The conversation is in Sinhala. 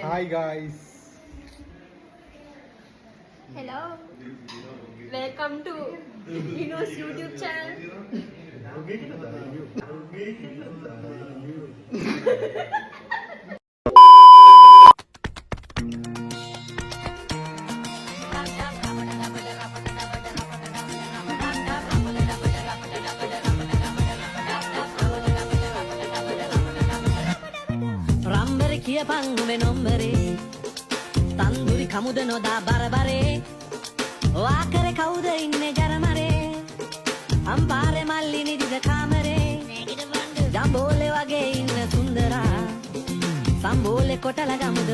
Hi guys. Hello. Welcome to Vino's YouTube channel. රම්බර කියපන් නුඹේ නොම්බරේ තන්දුරි කමුද නොදා බරබරේ වාකර කවුද ඉන්නේ ජරමරේ අම්පාරේ මල්ලි නිදිද කාමරේ ජම්බෝලේ වගේ ඉන්න සුන්දරා සම්බෝලේ කොටල ගමුද